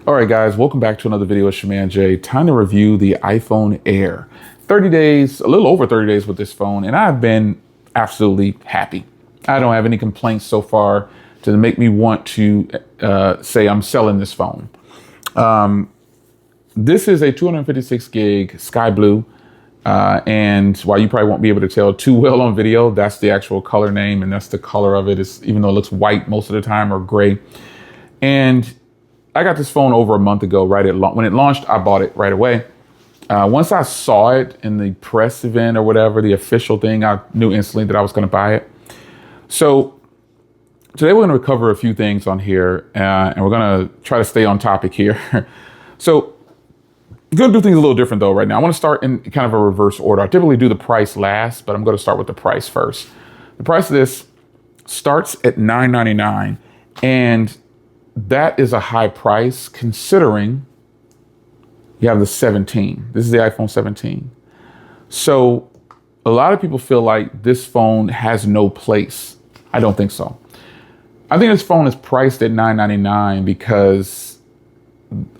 All right, guys, welcome back to another video with Shaman J. Time to review the iPhone Air. 30 days, a little over 30 days with this phone, and I've been absolutely happy. I don't have any complaints so far to make me want to say I'm selling this phone. This is a 256 gig sky blue, and while you probably won't be able to tell too well on video, that's the actual color name, and that's the color of it. Even though it looks white most of the time or gray. And I got this phone over a month ago, when it launched, I bought it right away. Once I saw it in the press event or whatever, the official thing, I knew instantly that I was going to buy it. So today we're going to cover a few things on here, and we're going to try to stay on topic here. So I'm going to do things a little different though right now. I want to start in kind of a reverse order. I typically do the price last, but I'm going to start with the price first. The price of this starts at $999, and that is a high price considering you have the 17. This is the iPhone 17. So a lot of people feel like this phone has no place. I don't think so. I think this phone is priced at $999 because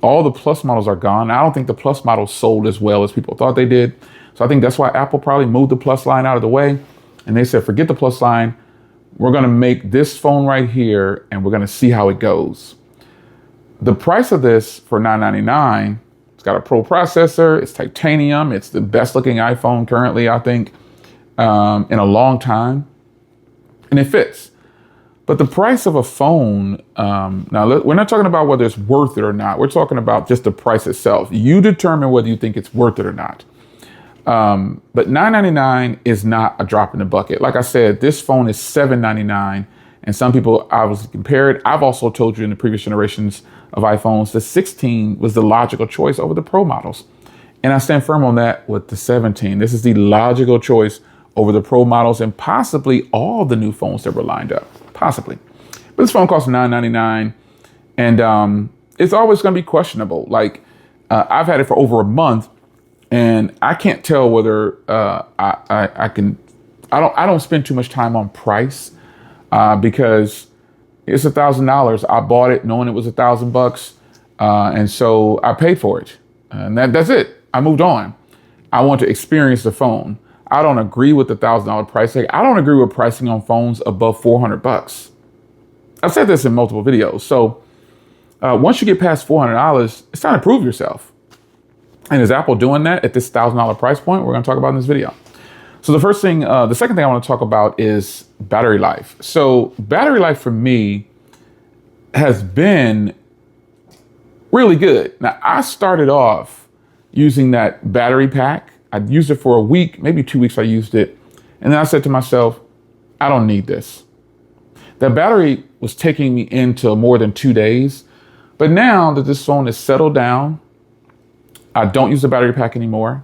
all the Plus models are gone. I don't think the Plus models sold as well as people thought they did. So I think that's why Apple probably moved the Plus line out of the way. And they said, forget the Plus line. We're going to make this phone right here, and we're going to see how it goes. The price of this for $999, it's got a Pro processor, it's titanium, it's the best looking iPhone currently, I think, in a long time, and it fits. But the price of a phone, now we're not talking about whether it's worth it or not. We're talking about just the price itself. You determine whether you think it's worth it or not. But $999 is not a drop in the bucket. Like I said, this phone is $799, and some people obviously compare it. I've also told you in the previous generations of iPhones, the 16 was the logical choice over the Pro models. And I stand firm on that with the 17. This is the logical choice over the Pro models and possibly all the new phones that were lined up, possibly. But this phone costs $999, and it's always going to be questionable. Like I've had it for over a month, and I can't tell whether I don't spend too much time on price because it's $1,000. I bought it knowing it was $1,000, and so I paid for it, and that's it. I moved on. I want to experience the phone. I don't agree with the $1,000 price tag. I don't agree with pricing on phones above $400. I've said this in multiple videos. So once you get past $400, it's time to prove yourself. And is Apple doing that at this $1,000 price point? We're going to talk about in this video. So the second thing I want to talk about is battery life. So battery life for me has been really good. Now, I started off using that battery pack. I used it for a week, maybe 2 weeks I used it. And then I said to myself, I don't need this. That battery was taking me into more than 2 days. But now that this phone is settled down, I don't use the battery pack anymore.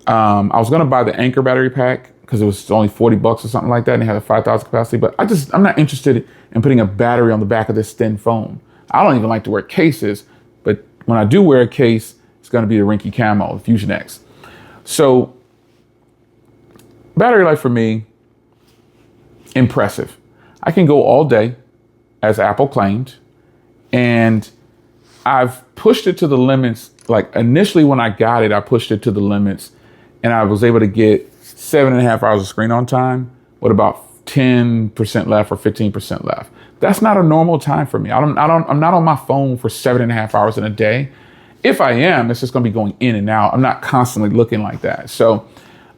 I was going to buy the Anchor battery pack because it was only $40 or something like that, and it had a 5,000 capacity. But I'm not interested in putting a battery on the back of this thin phone. I don't even like to wear cases, but when I do wear a case, it's going to be the Rinky Camo, the Fusion X. So battery life for me, impressive. I can go all day, as Apple claimed, and I've pushed it to the limits. Like initially when I got it, I pushed it to the limits, and I was able to get 7.5 hours of screen on time with about 10% left or 15% left. That's not a normal time for me. I'm not on my phone for 7.5 hours in a day. If I am, it's just going to be going in and out. I'm not constantly looking like that. So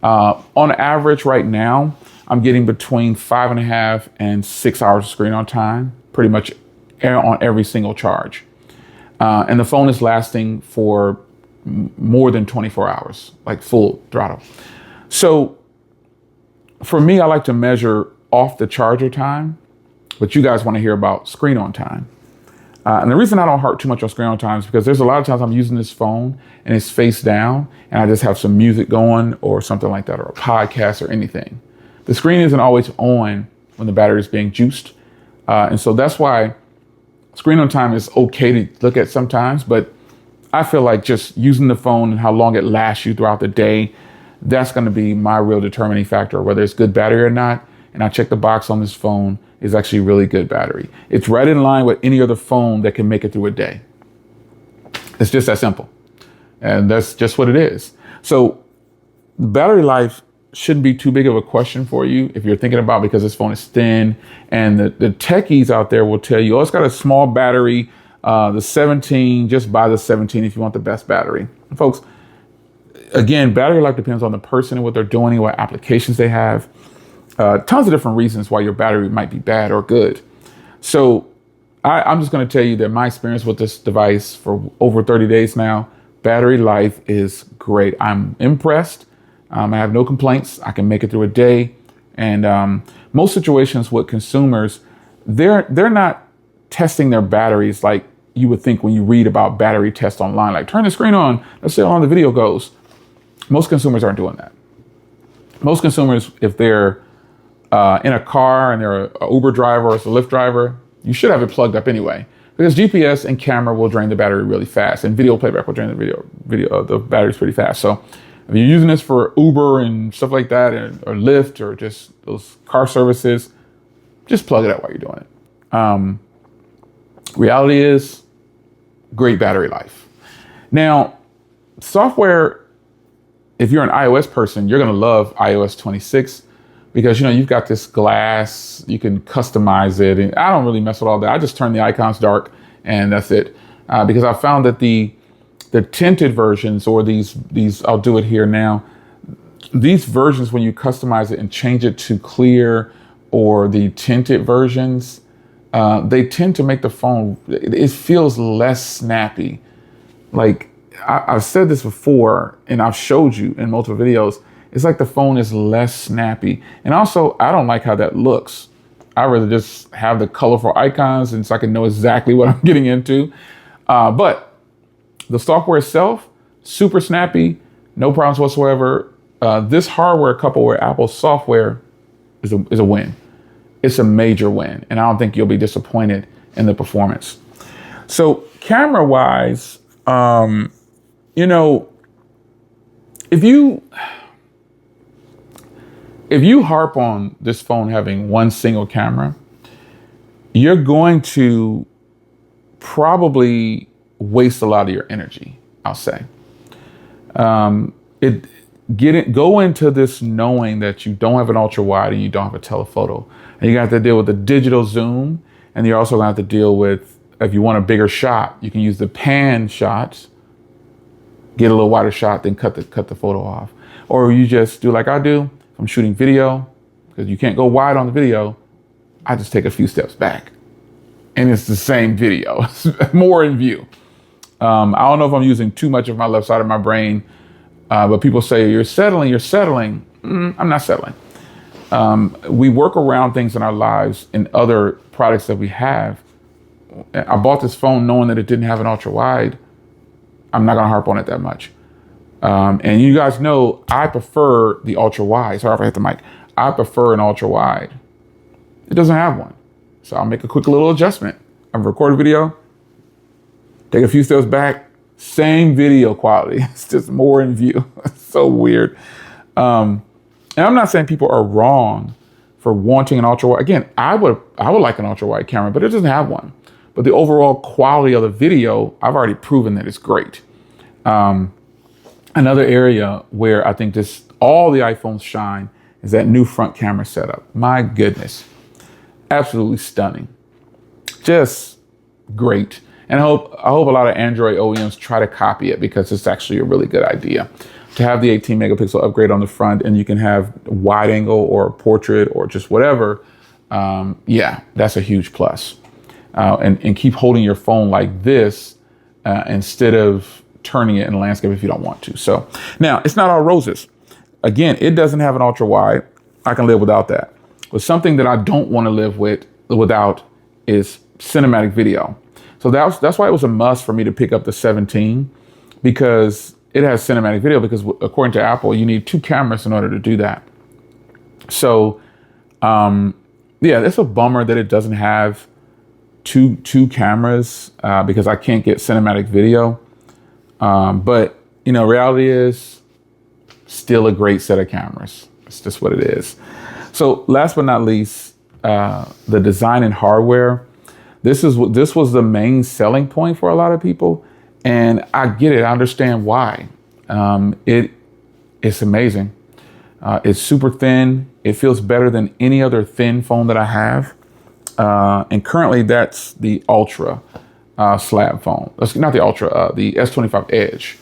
on average right now, I'm getting between 5.5 and 6 hours of screen on time, pretty much on every single charge. And the phone is lasting for more than 24 hours, like full throttle. So for me, I like to measure off the charger time, but you guys want to hear about screen on time. And the reason I don't harp too much on screen on time is because there's a lot of times I'm using this phone and it's face down and I just have some music going or something like that, or a podcast or anything. The screen isn't always on when the battery is being juiced. And so that's why screen on time is okay to look at sometimes, but I feel like just using the phone and how long it lasts you throughout the day, that's going to be my real determining factor, whether it's good battery or not. And I checked the box on this phone, is actually really good battery. It's right in line with any other phone that can make it through a day. It's just that simple. And that's just what it is. So battery life shouldn't be too big of a question for you if you're thinking about, because this phone is thin, and the techies out there will tell you, oh, it's got a small battery, the 17, just buy the 17 if you want the best battery. And folks, again, battery life depends on the person and what they're doing and what applications they have. Tons of different reasons why your battery might be bad or good. So I'm just going to tell you that my experience with this device for over 30 days now, battery life is great. I'm impressed. I have no complaints. I can make it through a day. And most situations with consumers, they're not testing their batteries like you would think when you read about battery tests online. Like, turn the screen on, let's see how long the video goes. Most consumers aren't doing that. Most consumers, if they're in a car and they're an Uber driver or a Lyft driver, you should have it plugged up anyway, because GPS and camera will drain the battery really fast, and video playback will drain the batteries pretty fast. So if you're using this for Uber and stuff like that, or Lyft, or just those car services, just plug it up while you're doing it. Reality is, great battery life. Now, software, if you're an iOS person, you're going to love iOS 26. Because, you've got this glass, you can customize it. And I don't really mess with all that. I just turn the icons dark and that's it. Because I found that the tinted versions, or these, I'll do it here now. These versions, when you customize it and change it to clear or the tinted versions, they tend to make the phone, it feels less snappy. Like I've said this before, and I've showed you in multiple videos. It's like the phone is less snappy. And also, I don't like how that looks. I rather just have the colorful icons, and so I can know exactly what I'm getting into. But the software itself, super snappy, no problems whatsoever. This hardware coupled with Apple's software is a win. It's a major win. And I don't think you'll be disappointed in the performance. So camera-wise, if you harp on this phone having one single camera, you're going to probably waste a lot of your energy, I'll say. Go into this knowing that you don't have an ultra wide and you don't have a telephoto. And you have to deal with the digital zoom, and you're also going to have to deal with, if you want a bigger shot, you can use the pan shots, get a little wider shot, then cut the photo off. Or you just do like I do. I'm shooting video, because you can't go wide on the video. I just take a few steps back, and it's the same video, more in view. I don't know if I'm using too much of my left side of my brain, but people say you're settling. I'm not settling. We work around things in our lives and other products that we have. I bought this phone knowing that it didn't have an ultra wide. I'm not gonna harp on it that much. And you guys know I prefer the ultra wide. Sorry if I hit the mic. I prefer an ultra wide. It doesn't have one. So I'll make a quick little adjustment. I've recorded a video, take a few steps back, same video quality. It's just more in view. It's so weird. And I'm not saying people are wrong for wanting an ultra wide. Again, I would like an ultra wide camera, but it doesn't have one. But the overall quality of the video, I've already proven that it's great. Another area where I think all the iPhones shine is that new front camera setup. My goodness, absolutely stunning, just great. And I hope a lot of Android OEMs try to copy it, because it's actually a really good idea to have the 18 megapixel upgrade on the front, and you can have wide angle or portrait or just whatever. Yeah, that's a huge plus. And keep holding your phone like this instead of turning it in landscape if you don't want to. So now, it's not all roses. Again, it doesn't have an ultra wide. I can live without that. But something that I don't want to live without is cinematic video. So that's why it was a must for me to pick up the 17, because it has cinematic video, because according to Apple, you need 2 cameras in order to do that. So yeah, it's a bummer that it doesn't have two cameras, because I can't get cinematic video. But reality is still a great set of cameras. It's just what it is. So last but not least, the design and hardware. This was the main selling point for a lot of people. And I get it. I understand why. It's amazing. It's super thin. It feels better than any other thin phone that I have. And currently that's the Ultra slab phone. That's not the Ultra, the S25 Edge.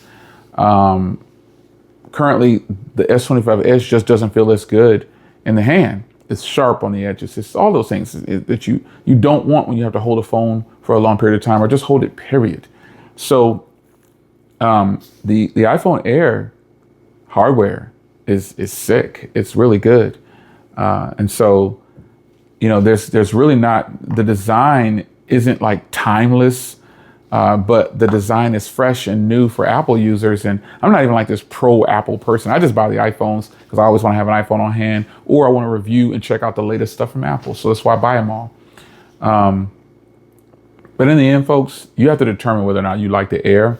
Currently the S25 Edge just doesn't feel as good in the hand. It's sharp on the edges. It's all those things that you don't want when you have to hold a phone for a long period of time, or just hold it, period. So the iPhone Air hardware is sick. It's really good. And so, you know, there's really not, the design isn't like timeless, but the design is fresh and new for Apple users. And I'm not even like this pro Apple person. I just buy the iPhones because I always want to have an iPhone on hand, or I want to review and check out the latest stuff from Apple. So that's why I buy them all. But in the end, folks, you have to determine whether or not you like the Air.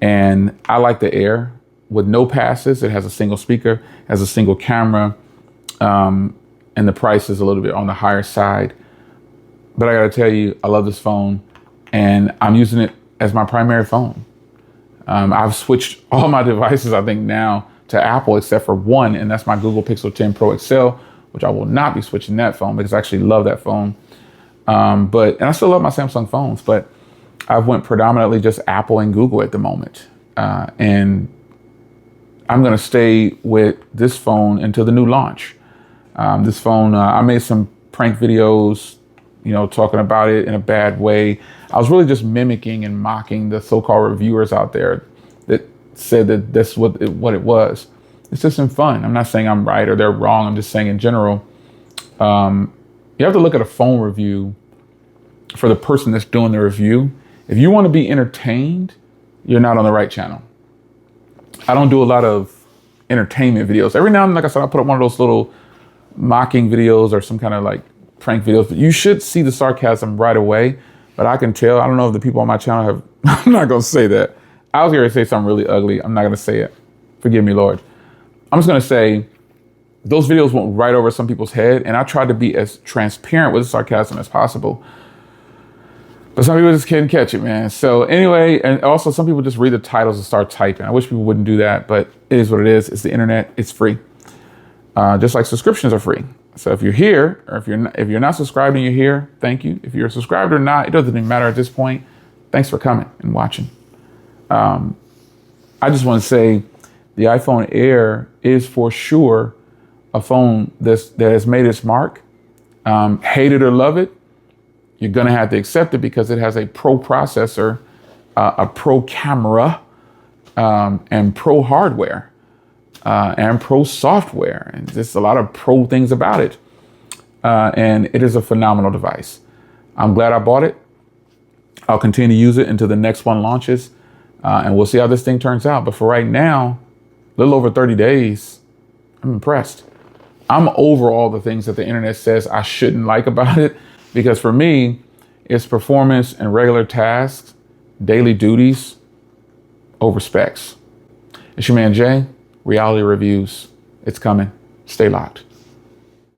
And I like the Air with no passes. It has a single speaker, has a single camera, and the price is a little bit on the higher side. But I got to tell you, I love this phone, and I'm using it as my primary phone. I've switched all my devices, I think, now to Apple, except for one, and that's my Google Pixel 10 Pro XL, which I will not be switching that phone because I actually love that phone. And I still love my Samsung phones, but I've went predominantly just Apple and Google at the moment. And I'm going to stay with this phone until the new launch. This phone, I made some prank videos, you know, talking about it in a bad way. I was really just mimicking and mocking the so-called reviewers out there that said that that's what it was. It's just in fun. I'm not saying I'm right or they're wrong. I'm just saying in general, you have to look at a phone review for the person that's doing the review. If you want to be entertained, you're not on the right channel. I don't do a lot of entertainment videos. Every now and then, like I said, I put up one of those little mocking videos or some kind of like prank videos, but you should see the sarcasm right away. But I can tell, I don't know if the people on my channel have, I'm not going to say that. I was going to say something really ugly. I'm not going to say it. Forgive me, Lord. I'm just going to say those videos went right over some people's head, and I tried to be as transparent with the sarcasm as possible. But some people just can't catch it, man. So anyway, and also some people just read the titles and start typing. I wish people wouldn't do that, but it is what it is. It's the internet. It's free. Just like subscriptions are free. So if you're here, or if you're not subscribed and you're here, thank you. If you're subscribed or not, it doesn't even matter at this point. Thanks for coming and watching. I just want to say the iPhone Air is for sure a phone that has made its mark. Hate it or love it, you're going to have to accept it because it has a pro processor, a pro camera, and pro hardware, and pro software. And just a lot of pro things about it. And it is a phenomenal device. I'm glad I bought it. I'll continue to use it until the next one launches. And we'll see how this thing turns out. But for right now, a little over 30 days, I'm impressed. I'm over all the things that the internet says I shouldn't like about it. Because for me, it's performance and regular tasks, daily duties, over specs. It's your man Jay, Reality Reviews. It's coming. Stay locked.